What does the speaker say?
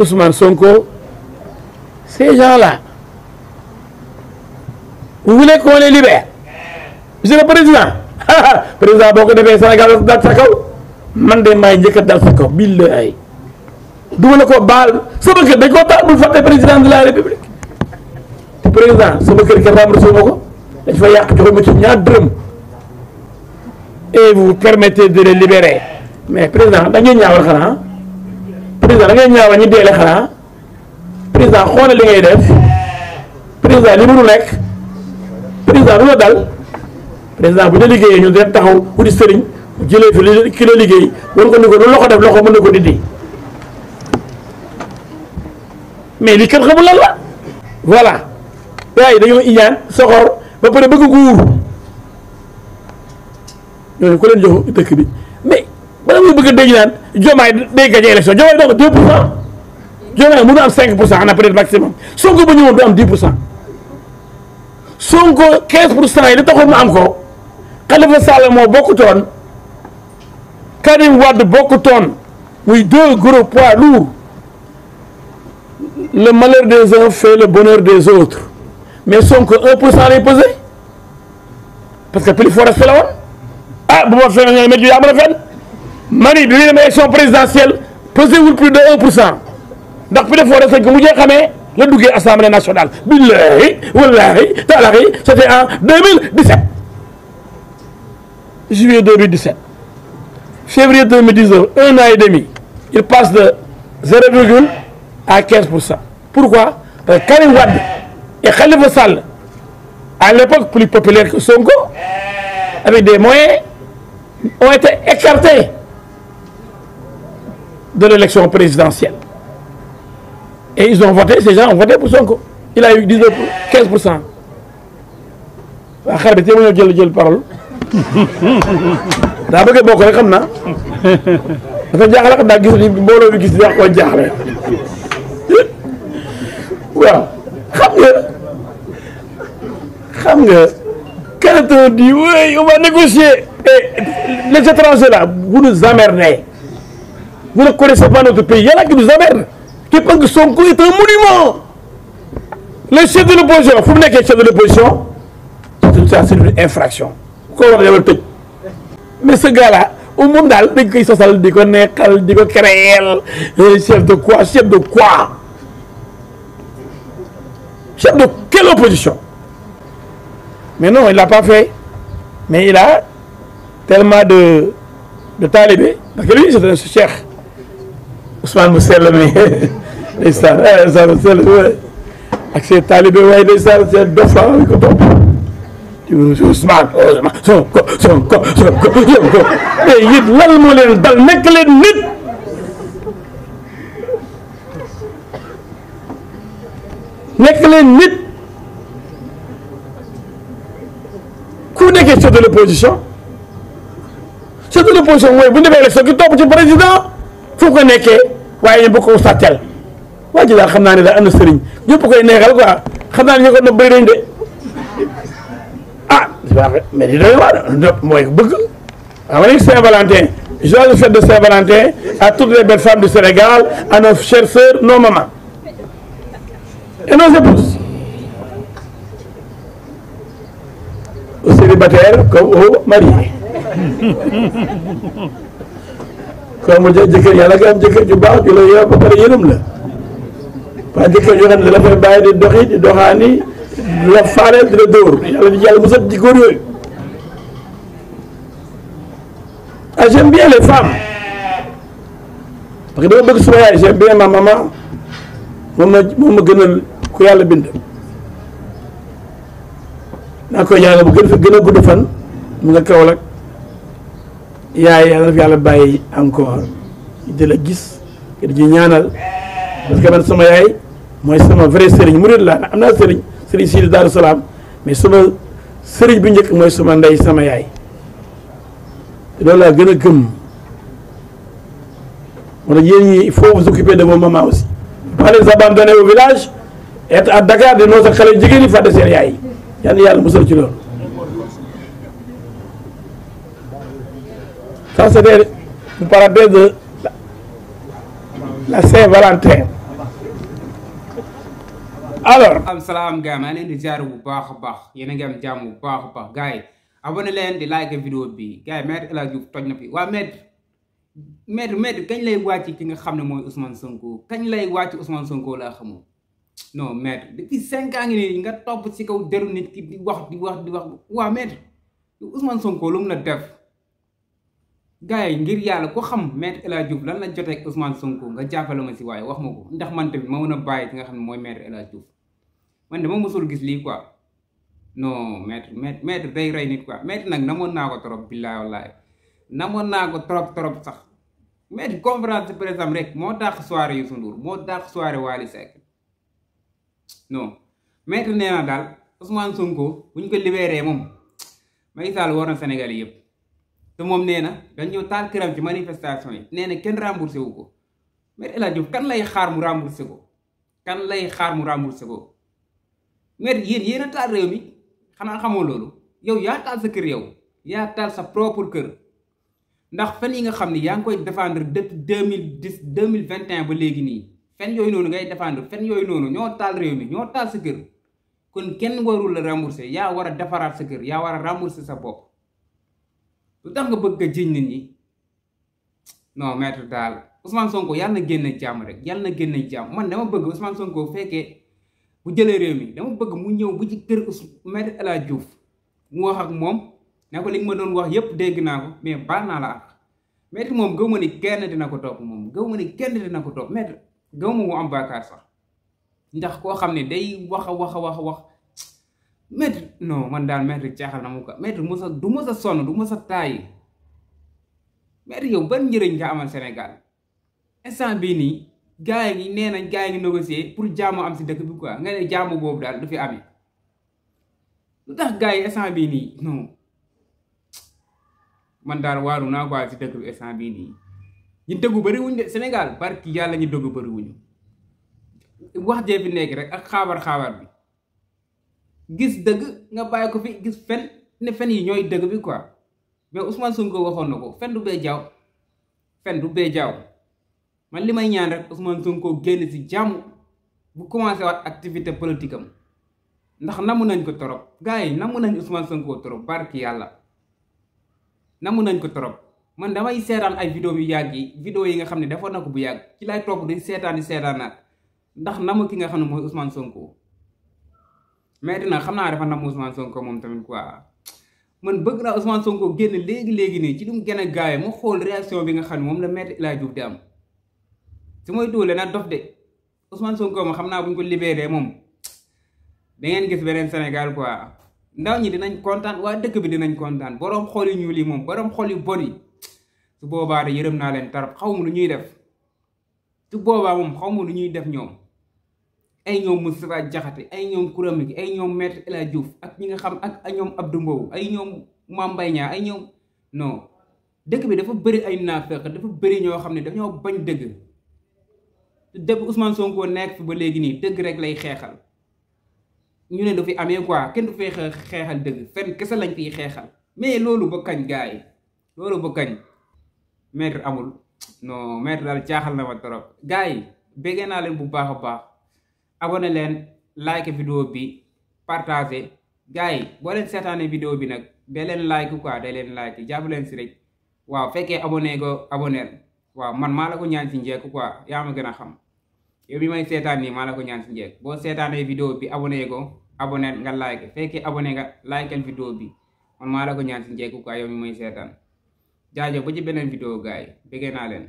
Ousmane Sonko, ces gens-là, vous voulez qu'on les libère? Monsieur le Président, président boo ko defee Sénégal dal sa kaw man de maay njëkk a dal sa kaw billahi du ma la ko baal sama kër dañ koo taal bul fàtte président de la République te président sama kër kenn remboursé ma ko dañ fa yàq joxe ma ci ñaar dërëm et vous permettez de les libérer mais président da ngeen ñaawal xanaa président da ngeen ñaawal ñi deele xanaa président xoolal li ngay def président li mënu nekk président du la dal président bu ñu liggéeyee ñun dañ taxaw wuti sëriñ jëlee fi ki la liggéey war ko ni ko lu loxo def loxo mën na ko dindi mais li kenn xamul lan la voilà gars yi dañoo iñaan soxor ba pare bëgg nguur ñooñu ko leen jox dëkk bi mais bala muy bëgg a dégg naan Diomaye day gagné élection Diomaye doo ko 2 pour cent Diomaye mënu am 5 pour cent en après maximum Sonko ba ñëwoon du am 10 pour cent Sonko 15 pour cent yi li taxoon mu am ko Khalifa Sall moo bokkutoon Karim Wade bokkutoon muy 2 gros poids lourds le malheur des uns fait le bonheur des autres mais Sonko 1 pour cent lay pesé parce que plus fort respect la woon ah bu ma feneen ñooy météo yaa mën a fenn mani bi muy dem élection présidentielle pesé wul plus de 1 pour cent ndax plus fort respect ko mu jee xamee la duggee assemblée nationale billahi wallahi taalahi c'était en 2017 juillet 2017 février 2019 un an et demi il passe de 0, à 15 pour cent. Pourquoi? Parce que Karim Wade et Khalifa Sall, à l'époque plus populaire que Sonko, avec des moyens, ont été écartés de l'élection présidentielle. Et ils ont voté, ces gens ont voté pour Sonko. Il a eu 15 pour cent. xar bi te ma ñëw jël parole daa bëgg bokk rek xam naa dafa jaaxle xam naa gis ni mbooloo bi gis wax ko jaaxle waaw xam nga quand on dit oui on va négocier et les étrangers là vous nous emmerdez vous ne connaissez pas notre pays il y en a qui nous emmerdent qui pensent que Sonko est un monument le chef de l'opposition fu mu nekkee chef de l'opposition c'est une infraction ko war a yowal tëj mais ce gars là au monde daal dañ koy sosal di ko neexal di ko créer chef de quoi chef de quoi chef de quelle opposition mais non il l'a pas fait mais il a tellement de talibé parce que lui c'est un cheikh Ousmane mu sell mi ndeysaan mu sell ak ses talibé waaye ndeysaan seen dof la ko topp Ousmane Sonko mais yit lan moo leen dal nekk leen nit ku nekkee chef de l'opposition mooy bu ñu defee élection ki topp ci président fu ko nekkee waaye ñu bëgg ko sàttel waa ji daal xam naa ne daal am na sëriñ ñëpp koy neexal quoi xam naa ne ñu ko na bëri nañ de mais di doy waar mooy bëgg xam nga Saint-Valentin joyeux fête de Saint-Valentin à toutes les belles femmes du Sénégal à nos chères sœurs nos mamans et nos épouses aux célibataires comme aux mariés comme jëkkër yàlla nga am jëkkër ju baax ju la yor ba pare yërëm la waa jëkkër yoo xam ne dafay bàyyi di doxi di doxaani di la faaleel di la dóor yàlla musal ci góor yooyu ah j'aime bien les femmes parce que dama bëgg suma yaay j'aime bien ma maman moom ma gënal ku yàlla bind naa koy ñaanal bu gën a gudd fan mu nga Kaolack yaay yàlla na fi yàlla bàyyi encore di la gis di ci ñaanal parce que man sama yaay mooy sama vrai sëriñ murid laa am naa sëriñ si Daaru Salaam mais sama sëriñ bi njëkk mooy sama ndey sama yaay loolu laa gën a gëm moo tax yéen ñi il faut vous occuper de vos mamans aussi pas les abandonner au village être à Dakar de nos xale jigéen ñi fàtte seen yaay yal na yàlla musal ci loolu ça c'était une parenthèse de la Saint-Valentin alors am salaam gars maa leen di ziar bu baax a baax yéen a ngi am jàmm bu baax a baax gars yi abonné leen di like vidéo bi gars yi Maître El Hadji Diouf toj na fi waa maître kañ lay wàcc ki nga xam ne mooy Ousmane Sonko kañ lay wàcc Ousmane Sonko laa xamul non maître depuis 5 ans ngi nii nga topp ci kaw deru nit ki di wax waa maître Ousmane Sonko lu mu la def gars yi ngir yàlla ko xam Maître El Hadji Diouf lan la jotee ak Ousmane Sonko nga jàppale ma si waaye wax ma ko ndax man tamit ma mën a bàyyi ki nga xam ne mooy Maître El Hadji Diouf man dama mësul gis lii quoi non maître day rey nit quoi maître nag namoon naa ko trop billaay wallaay namoon naa ko trop sax maître conférence par exemple rek moo dàq soirée Youssou Ndour moo dàq soirée Wally Seck non maître nee na daal Ousmane Sonko bu ñu ko libéré moom Macky Sall war na Sénégal yëpp te moom nee na dañ ñëw taal këram ci manifestation yi nee na kenn remboursé wu ko Maître El Hadji Diouf kan lay xaar mu remboursé ko maître yéen a taal réew mi xanaa xamoo loolu yow yaa taal sa kër yow yaa taal sa propre kër ndax fen yi nga xam ni yaa ngi koy défendre depuis 2021 ba léegi nii fen yooyu noonu ngay défendre fen yooyu noonu ñoo taal réew mi ñoo taal sa kër kon kenn warul la rembourser yaa war a defaraat sa kër yaa war a rembourser sa bopp lu tax nga bëgg a jiñ nit ñi non maître daal Ousmane Sonko yàlla na génn jàmm rek yàlla na génn jàmm man dama bëgg Ousmane Sonko fekkee bu jëlee réew mi dama bëgg mu ñëw bu ci kër Maître El Hadji Diouf mu wax ak moom ne ko li nga ma doon wax yépp dégg naa ko mais baal naa la ak maître moom gëw ma ni kenn dina ko topp maître gëw ma mu am baakaar sax ndax koo xam ne day wax maître non man daal maître caaxal na mu ko maître du mës a sonn du mës a tàyyi maître yow ban njëriñ nga amal Sénégal instant bii nii gars yi nee nañ gars yi ngi négocier pour jàmm am si dëkk bi quoi nga ne jàmm boobu daal du fi amee lu tax gars yi instant bii nii non man daal waaru naa quoi si dëkk bi instant bii nii ñu dëggu bëri wuñ de Sénégal barki yàlla ñu dëggu bëri wuñu wax jee fi nekk rek ak xaabar bi gis dëgg nga bàyyi ko fi gis fen ne fen yi ñooy dëgg bi quoi mais Ousmane Sonko waxoon na ko fen du bee jaaw man li may ñaan rek Ousmane Sonko génn si jàmm bu commencé waat activité politique am ndax namu nañ ko torop gars yi namu nañ Ousmane Sonko torop barki yàlla namu nañ ko torop man damay seetaan ay vidéo yu yàgg yi vidéo yi nga xam ne defoon na ko bu yàgg ci lay topp di seetaanaat ndax namu ki nga xam ne mooy Ousmane Sonko mais dina xam naa dafa namu Ousmane Sonko moom tamit quoi man bëgg naa Ousmane Sonko génn léegi nii ci lu mu gën a gaawee mu xool réaction bi nga xam ne moom la Maître El Hadji Diouf di am su may duule na dof de Ousmane Sonko ma xam naa bu ñu ko libéré moom da ngeen gis beneen Sénégal quoi ndaw ñi dinañ kontaan waa dëkk bi dinañ kontaan borom xol yu ñuul yi moom borom xol yu bon yi su boobaa de yërëm naa leen tarap xaw ma lu ñuy def su boobaa moom xaw ma lu ñuy def ñoom ay ñoom Moustapha Diakhaté ay ñoom Kouram gi ay ñoom Maître El Hadji Diouf ak ñi nga xam ak ay ñoom Abdou Mbow ay ñoom Mame Mbaye Niang ay ñoom non dëkk bi dafa bëri ay naafeq dafa bëri ñoo xam ne dañoo bañ dëgg dëgg Ousmane Sonko nekk fi ba léegi nii dëgg rek lay xeexal ñu ne du fi amee quoi kenn du fay xeexal dëgg fenn kese lañ fiy xeexal mais loolu ba kañ gars yi loolu ba kañ maître amul non maître daal caaxal na ma trop gars yi béggee naa leen bu baax a baax abonné leen like vidéo bi partagé gars yi boo leen seetaanee vidéo bi nag da leen like quoi da leen like jàpp leen si rek waaw fekkee abonné go abonné waaw man maa la ko ñaan si njekk quoi yaa ma gën a xam yow bi may seetaan nii maa la ko ñaan si njekk boo seetaanee vidéo bi abonné go abonné nga like fekkee abonné nga likeel vidéo bi man maa la ko ñaan si njekk quoi yow mi may seetaan jaajëf ba ci beneen vidéo gars yi bëggee naa leen